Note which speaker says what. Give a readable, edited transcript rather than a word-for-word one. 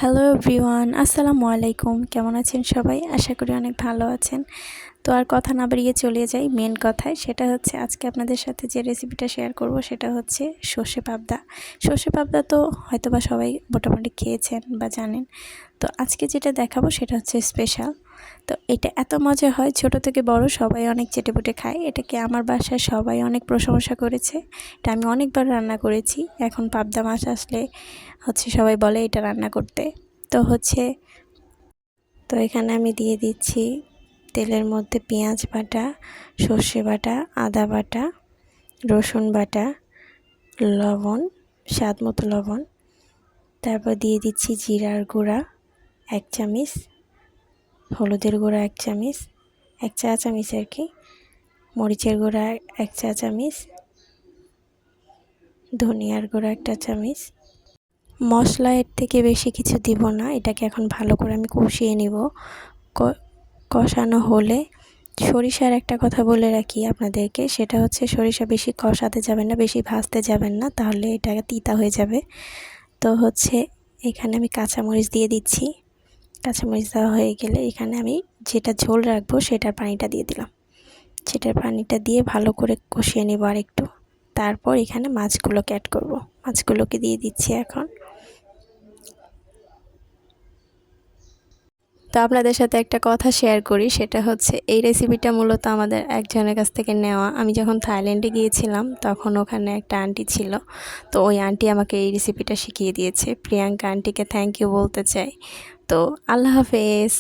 Speaker 1: Hello everyone, আসসালামু আলাইকুম। কেমন আছেন সবাই? আশা করি অনেক ভালো আছেন। তো আর কথা না বাড়িয়ে চলে যাই মেন কথায়। সেটা হচ্ছে আজকে আপনাদের সাথে যে রেসিপিটা শেয়ার করব সেটা হচ্ছে সর্ষে পাবদা। সর্ষে পাবদা তো হয়তোবা সবাই মোটামুটি খেয়েছেন বা জানেন। তো আজকে যেটা দেখাবো সেটা হচ্ছে স্পেশাল। তো এটা এত মজা হয়, ছোট থেকে বড় সবাই অনেক চেটেপুটে খায়। এটাকে আমার বাসায় সবাই অনেক প্রশংসা করেছে। এটা আমি অনেকবার রান্না করেছি। এখন পাবদা মাছ আসলে সবাই বলে এটা রান্না করতে। তো এখানে আমি দিয়ে দিচ্ছি তেলের মধ্যে পেঁয়াজ বাটা, সর্ষে বাটা, আদা বাটা, রসুন বাটা, লবণ, স্বাদ মতো লবণ। তারপর দিয়ে দিচ্ছি জিরার গুঁড়া 1 চামচ, হলুদের গুঁড়া 1 চামচ, 1 চা চামচ আর কি, মরিচের গুঁড়া 1 চা চামচ, ধনিয়ার গুঁড়া 1 চামচ। মশলা এর থেকে বেশি কিছু দিব না। এটাকে এখন ভালো করে আমি কষিয়ে নিব। কষানো হলে সরিষার একটা কথা বলে রাখি আপনাদেরকে, সেটা হচ্ছে সরিষা বেশি কষাতে যাবেন না, বেশি ভাজতে যাবেন না, তাহলে এটা তিতা হয়ে যাবে। তো এখানে আমি কাঁচামরিচ দিয়ে দিচ্ছি। কাঁচামরিচ দেওয়া হয়ে গেলে এখানে আমি যেটা ঝোল রাখবো সেটার পানিটা দিয়ে দিলাম। সেটার পানিটা দিয়ে ভালো করে কষিয়ে নেব আরেকটু। তারপর এখানে মাছগুলোকে অ্যাড করব। মাছগুলোকে দিয়ে দিচ্ছি এখন। তো আপনাদের সাথে একটা কথা শেয়ার করি, সেটা হচ্ছে এই রেসিপিটা মূলত আমাদের একজনের কাছ থেকে নেওয়া। আমি যখন থাইল্যান্ডে গিয়েছিলাম তখন ওখানে একটা আন্টি ছিল। তো ওই আন্টি আমাকে এই রেসিপিটা শিখিয়ে দিয়েছে। প্রিয়াঙ্কা আন্টিকে থ্যাংক ইউ বলতে চাই। তো আল্লাহ হাফেজ।